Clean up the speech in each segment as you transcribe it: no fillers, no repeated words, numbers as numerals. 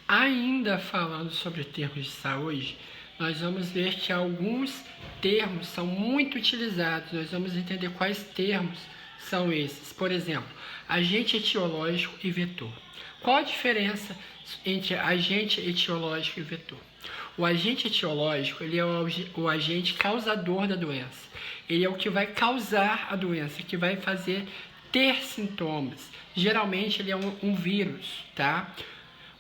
Ainda falando sobre termos de saúde, nós vamos ver que alguns termos são muito utilizados. Nós vamos entender quais termos são esses. Por exemplo, agente etiológico e vetor. Qual a diferença entre agente etiológico e vetor? O agente etiológico, ele é o agente causador da doença. Ele é o que vai causar a doença, que vai fazer ter sintomas. Geralmente ele é um vírus, tá?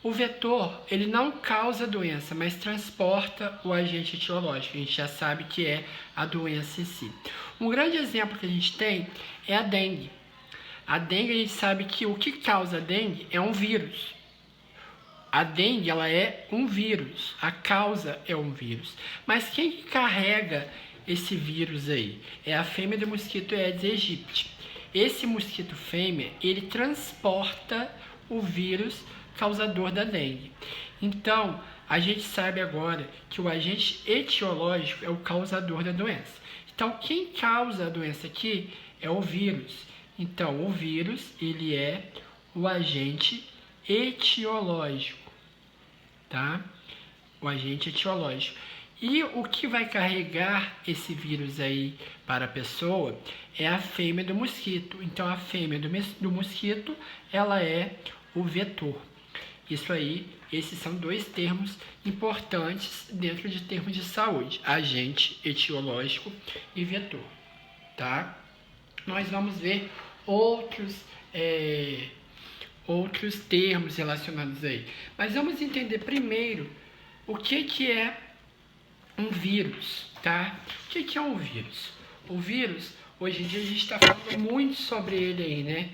O vetor, ele não causa a doença, mas transporta o agente etiológico. A gente já sabe que é a doença em si. Um grande exemplo que a gente tem é a dengue. A dengue, a gente sabe que o que causa a dengue é um vírus. A dengue, ela é um vírus. A causa é um vírus. Mas quem carrega esse vírus aí? É a fêmea do mosquito Aedes aegypti. Esse mosquito fêmea, ele transporta o vírus causador da dengue. Então, a gente sabe agora que o agente etiológico é o causador da doença. Então, quem causa a doença aqui é o vírus. Então, o vírus, ele é o agente etiológico, tá? O agente etiológico. E o que vai carregar esse vírus aí para a pessoa é a fêmea do mosquito. Então, a fêmea do mosquito, ela é o vetor. Isso aí, esses são dois termos importantes dentro de termos de saúde: agente etiológico e vetor, tá? Nós vamos ver outros termos relacionados aí. Mas vamos entender primeiro o que é um vírus, tá? O que é um vírus? O vírus, hoje em dia a gente está falando muito sobre ele aí, né?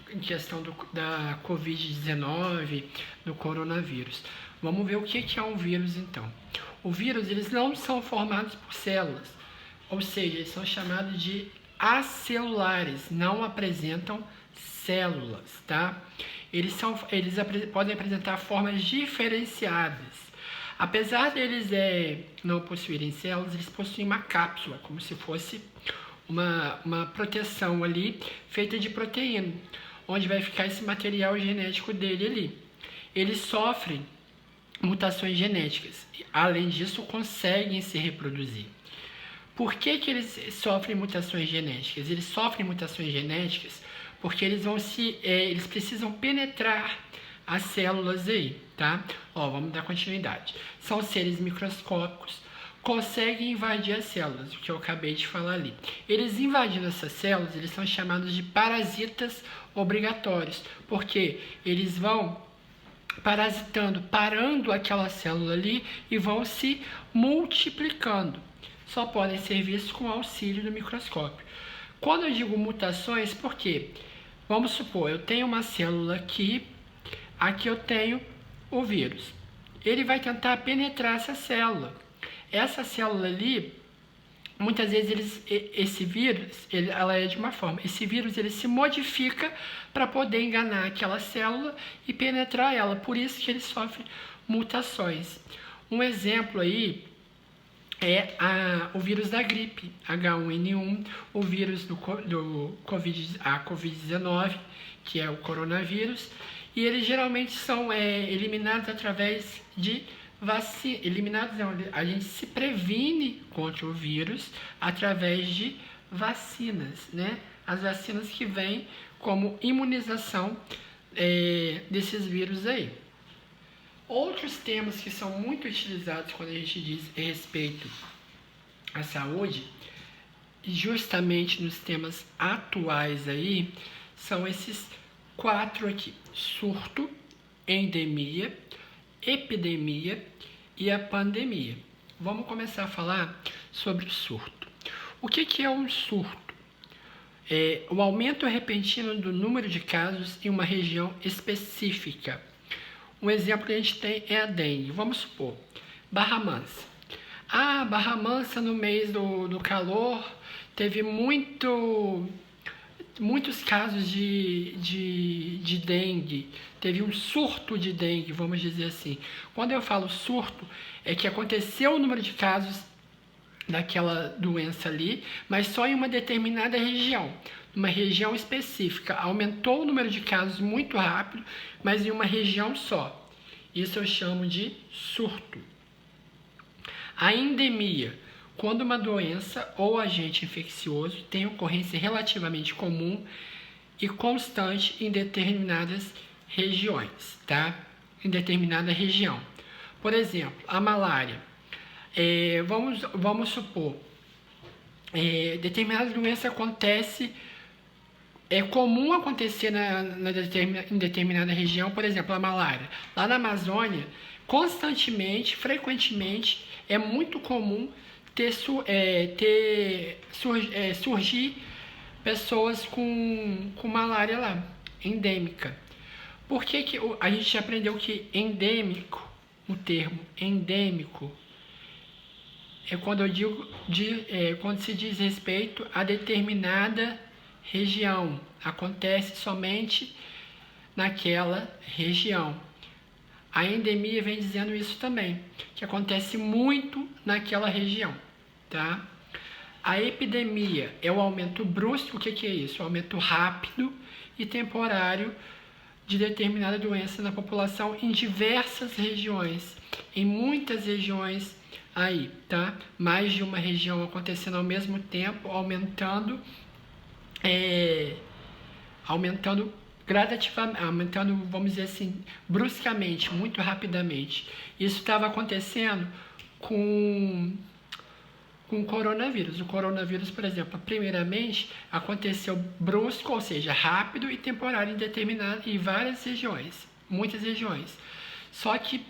Em questão da Covid-19, do coronavírus. Vamos ver o que é um vírus, então. O vírus, eles não são formados por células, ou seja, eles são chamados de acelulares, não apresentam células, tá? Eles podem apresentar formas diferenciadas. Apesar deles não possuírem células, eles possuem uma cápsula, como se fosse uma proteção ali, feita de proteína, onde vai ficar esse material genético dele ali. Eles sofrem mutações genéticas. Além disso, conseguem se reproduzir. Por que eles sofrem mutações genéticas? Eles sofrem mutações genéticas porque eles precisam penetrar as células aí, tá? Vamos dar continuidade. São seres microscópicos, conseguem invadir as células, o que eu acabei de falar ali. Eles invadindo essas células, eles são chamados de parasitas obrigatórios, porque eles vão parasitando, parando aquela célula ali e vão se multiplicando. Só podem ser vistos com o auxílio do microscópio. Quando eu digo mutações, por quê? Vamos supor, eu tenho uma célula aqui eu tenho o vírus. Ele vai tentar penetrar essa célula. Essa célula ali, muitas vezes esse vírus, ela é de uma forma. Esse vírus, ele se modifica para poder enganar aquela célula e penetrar ela. Por isso que ele sofre mutações. Um exemplo aí é o vírus da gripe, H1N1, o vírus do Covid-19, que é o coronavírus, e eles geralmente são eliminados através de vacina. Eliminados não, a gente se previne contra o vírus através de vacinas, né? As vacinas que vêm como imunização desses vírus aí. Outros temas que são muito utilizados quando a gente diz respeito à saúde, justamente nos temas atuais aí, são esses 4 aqui: surto, endemia, epidemia e a pandemia. Vamos começar a falar sobre o surto. O que é um surto? É o aumento repentino do número de casos em uma região específica. Um exemplo que a gente tem é a dengue. Vamos supor, Barra Mansa. Barra Mansa no mês do calor teve muitos casos de dengue. Teve um surto de dengue, vamos dizer assim. Quando eu falo surto, é que aconteceu o número de casos daquela doença ali, mas só em uma determinada região. Uma região específica, aumentou o número de casos muito rápido, mas em uma região só. Isso eu chamo de surto. A endemia, quando uma doença ou agente infeccioso tem ocorrência relativamente comum e constante em determinadas regiões, tá? Em determinada região. Por exemplo, a malária. Vamos supor, determinada doença acontece, é comum acontecer em determinada região, por exemplo, a malária. Lá na Amazônia, constantemente, frequentemente, é muito comum surgir pessoas com malária lá, endêmica. Por que a gente aprendeu que endêmico, o termo endêmico, é quando eu digo quando se diz respeito a determinada região, acontece somente naquela região. A endemia vem dizendo isso também, que acontece muito naquela região, tá? A epidemia é o aumento brusco, o que é isso? O aumento rápido e temporário de determinada doença na população em diversas regiões, em muitas regiões aí, tá? Mais de uma região acontecendo ao mesmo tempo, aumentando gradativamente, aumentando, vamos dizer assim, bruscamente, muito rapidamente. Isso estava acontecendo com o coronavírus. O coronavírus, por exemplo, primeiramente aconteceu brusco, ou seja, rápido e temporário em várias regiões, muitas regiões. Só que,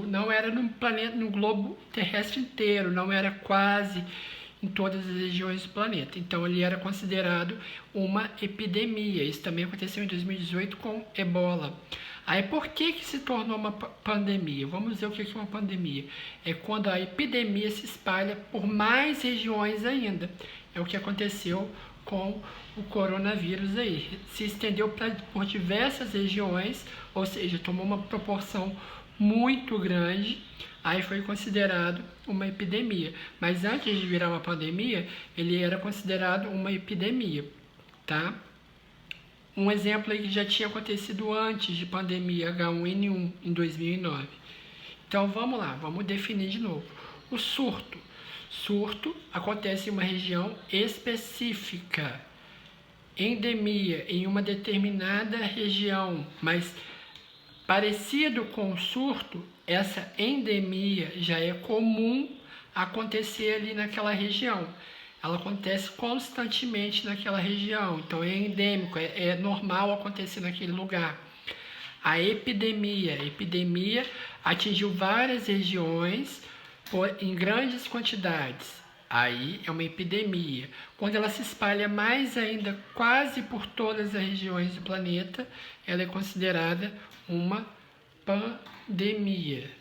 não era no planeta, no globo terrestre inteiro, não era quase em todas as regiões do planeta. Então, ele era considerado uma epidemia. Isso também aconteceu em 2018 com Ebola. Aí, por que se tornou uma pandemia? Vamos ver o que é uma pandemia. É quando a epidemia se espalha por mais regiões ainda. É o que aconteceu com o coronavírus aí. Se estendeu por diversas regiões, ou seja, tomou uma proporção muito grande. Aí foi considerado uma epidemia. Mas antes de virar uma pandemia, ele era considerado uma epidemia, tá? Um exemplo aí que já tinha acontecido antes de pandemia H1N1 em 2009. Então vamos lá, vamos definir de novo. O surto. Surto acontece em uma região específica. Endemia em uma determinada região, mas parecido com o surto, essa endemia já é comum acontecer ali naquela região. Ela acontece constantemente naquela região, então é endêmico, é normal acontecer naquele lugar. A epidemia atingiu várias regiões em grandes quantidades. Aí é uma epidemia. Quando ela se espalha mais ainda, quase por todas as regiões do planeta, ela é considerada uma pandemia.